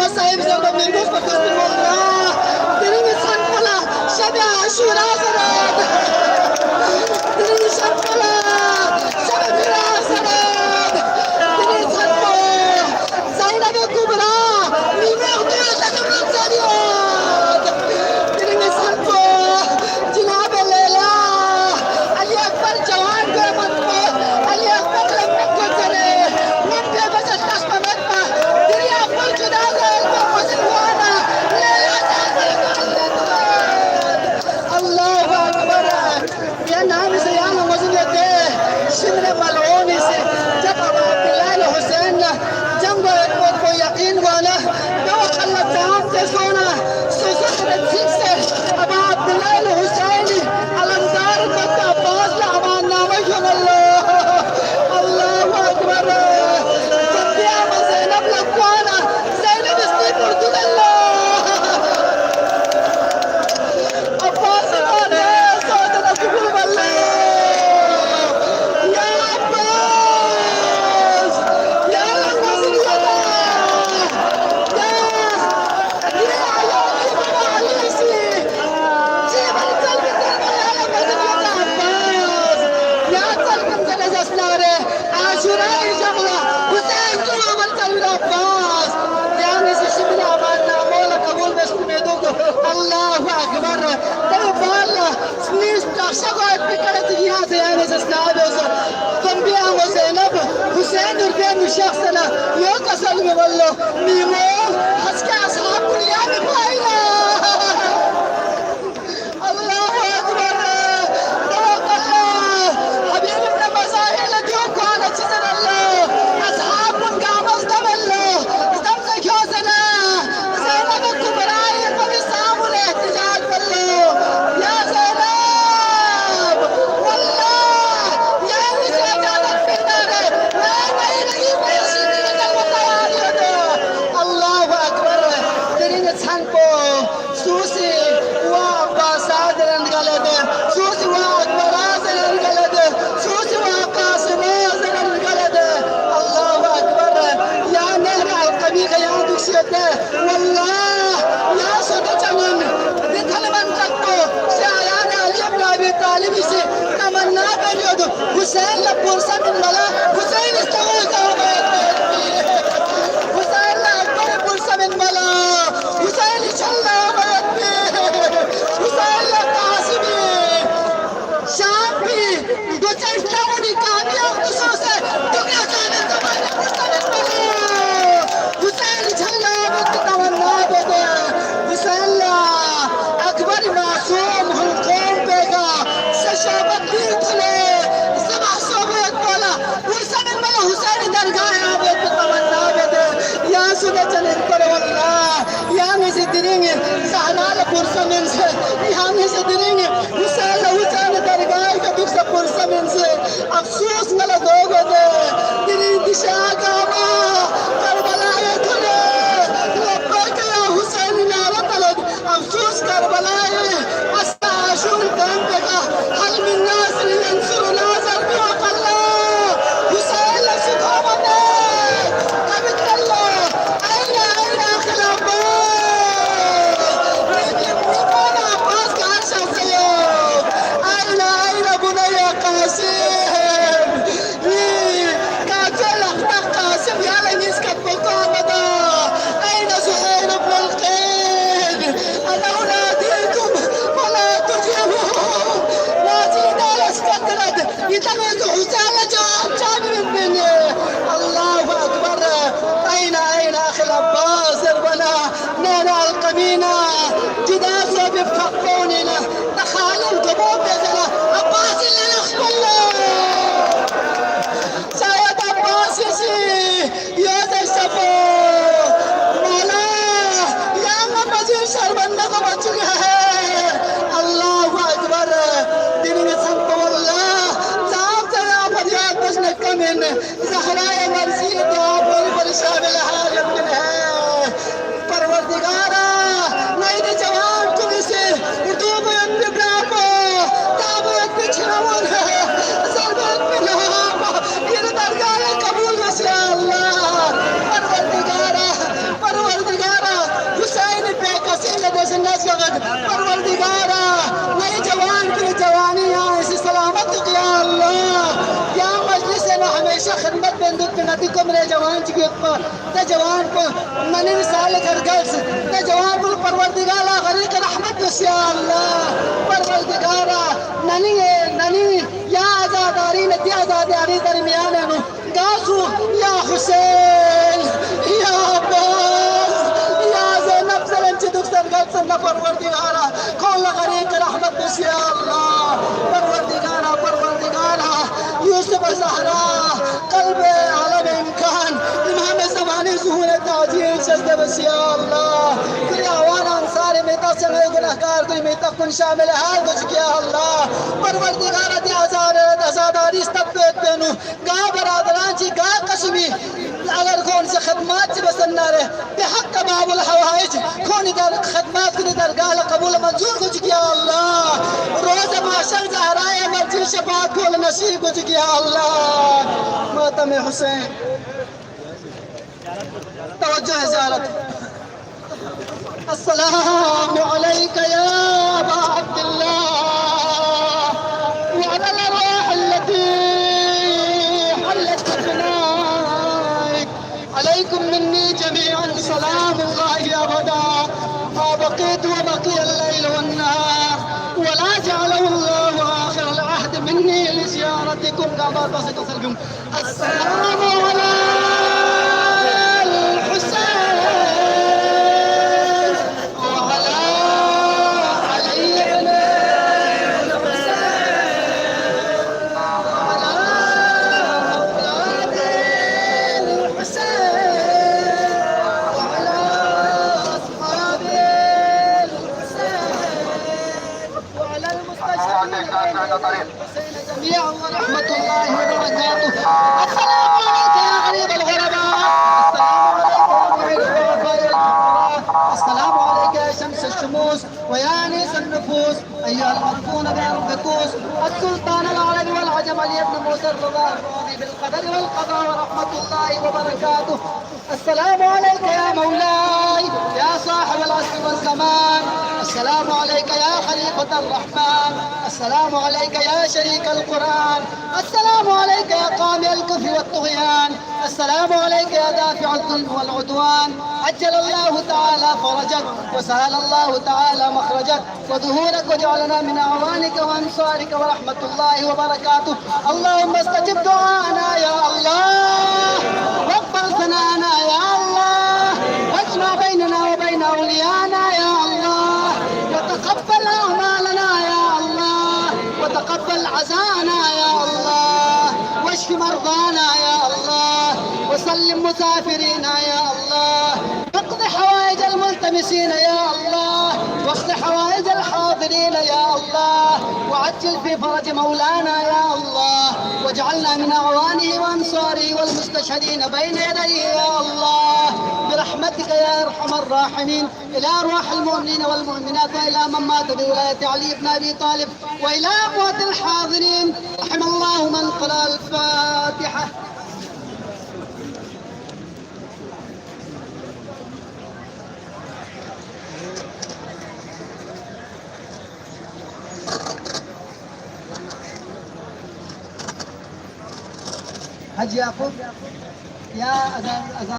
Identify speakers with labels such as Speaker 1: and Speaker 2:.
Speaker 1: masahib sa Domingos pa testimonyo. Dirinisan pala siya na Ashura Sarad. Dirinisan pala siya na Mira Sarad. Dirinisan po Zainab Kubra. Nimeh Khudiyah Takamrat Sariyot. Dirinisan po Jinab Leila. Ali Akbar Jawan Gurmat po. Ali Akbar Lamnak Gujare. Mabbe Basat Taspamat pa. Diri Akbar Judaga Elba Masilwana. Leila Allahu Akbar. Ya naam se yan muzlete. Shimre mal'oon se. Jab Abu Bilal Hussein जंग को यकीन वाला दो अल्लाह ताम से सोना सुसुखरत सिख से अब अब्दुल्लाह हुसैनी अलमदार को अब्बास ला अमान नामा युन अल्लाह अकबर सत्या ज़ैनब लक्वाना ज़ैनब इस्ती पुर्तुगल्ला अब्बास आने सोदना कुबुल वल्ला या अब्बास या Allahu Akbar. Tabi balla snis taşa ettikleri dünyası yani sesnabıyorsa. Tambiya o Zeynep Hüseyin Ürgen şahsına yok asal mı vallo mimo haska ashab kulliyani bayla. Allahu Akbar. Tawakkal Habib ibn Mazahil diyor ki ana çizer Allah. Ashabun gamaz damallo. İslam zekâsına. Zeynep Kubra والله يا صدقنا بكلمة تكتو سيانا اليوم أبي طالب سي تمنى بريود حسين لبورسة من ملا حسين استوى حسين لأكبر بورسة من ملا حسين شلا حسين لقاسمي شامبي دو چشتاوني کامیاب دسوسه دنیا کانے زمانے بورسة من ملا حسين شلا حسين أكبر معصوم هالقوم بيجا سشابت بيتله سمع صوبك ولا حسين الملا حسين درجة يا بيت تمنا بده يا سنة الانكر والله يا نزدرين زعنا لبورسة من سه يا نزدرين حسين حسين درجة كبير سبورسة من سه أفسوس ملا دوغه ده درين دشاقة ما كربلاء يدله أفسوس كربلاء أستعشون ذنبك هل من ناصر ينصر ناصر بحق الله حسين لسدومنا قبت الله أين أخي العباس نبينا عباس كعرش السيوف أين بني قاسم बंदूक पे नदी को मेरे जवान के ऊपर ते जवान को ननी साल कर गल्स ते जवान को परवरदिगारा गरीक रहमत या अल्लाह परवरदिगारा ननी या आजादारी नदी आजादारी दरमियान है गासू या हुसैन या अब्बास या ज़ैनब सलन चिदुक सर गल्स ना परवरदिगारा कौन गरीक रहमत या अल्लाह परवरदिगारा यूसुफ ज़हरा قلب عالم إمكان إمام زمان ظهور تعجيل سجدة بس يا الله كل أعوان أنصار ميتا سمعي گناهكار کوئی ميتا کن شامل حال گزك يا الله پروردگارا دی ازاداری استبت بینو گا برادران چی گا قسمی اگر کون سے خدمات چی بسننا رہے بحق باب الحوائج کونی در خدمات کنی در گال قبول منظور گزك يا الله روز معشر زهراء مرجی شفاعت کول نصیب گزك يا الله ماتم حسين توجه زيارته السلام عليك يا أبا عبد الله وعلى الأرواح التي حلت بفنائك عليكم مني جميعا سلام الله أبدا ما بقيت وبقي الليل والنهار ولا جعله الله آخر العهد مني لزيارتكم كما تصلكم السلام على الحسين وعلى علي بن الحسين وعلى أولاد الحسين وعلى أصحاب الحسين وعلى المستشهدين جميعا ورحمة الله وبركاته السلام عليك يا غريب الغرباء السلام عليك يا شمس الشموس ويا انيس النفوس ايها المدفون بين الطقوس السلطان العربي والعجم علي بن موسى الرضا الراضي بالقدر والقضاء ورحمة الله وبركاته السلام عليك يا مولاي يا صاحب العصر والزمان السلام عليك يا خليفة الرحمن السلام عليك يا شريك القرآن السلام عليك يا قامع الكفر والطغيان السلام عليك يا دافع الظلم والعدوان عجل الله تعالى فرجك وسهل الله تعالى مخرجك وظهورك وجعلنا من أعوانك وأنصارك ورحمة الله وبركاته اللهم استجب دعانا يا الله واقبل ثناءنا يا الله واجمع بيننا وبين أوليانا يا الله وتقبل أعمالنا يا الله وتقبل عزانا يا الله واشف مرضانا يا الله وسلم مسافرينا يا الله واقض حوائج الملتمسين يا الله واقض حوائج الحاضرين يا الله وعجل في فرج مولانا يا الله واجعلنا من أعوانه وأنصاره والمستشهدين بين يديه يا الله برحمتك يا أرحم الراحمين إلى أرواح المؤمنين والمؤمنات وإلى من مات بولاية علي بن أبي طالب وإلى أموات الحاضرين رحم الله من قرأ الفاتحة. حج يعقوب يا أذان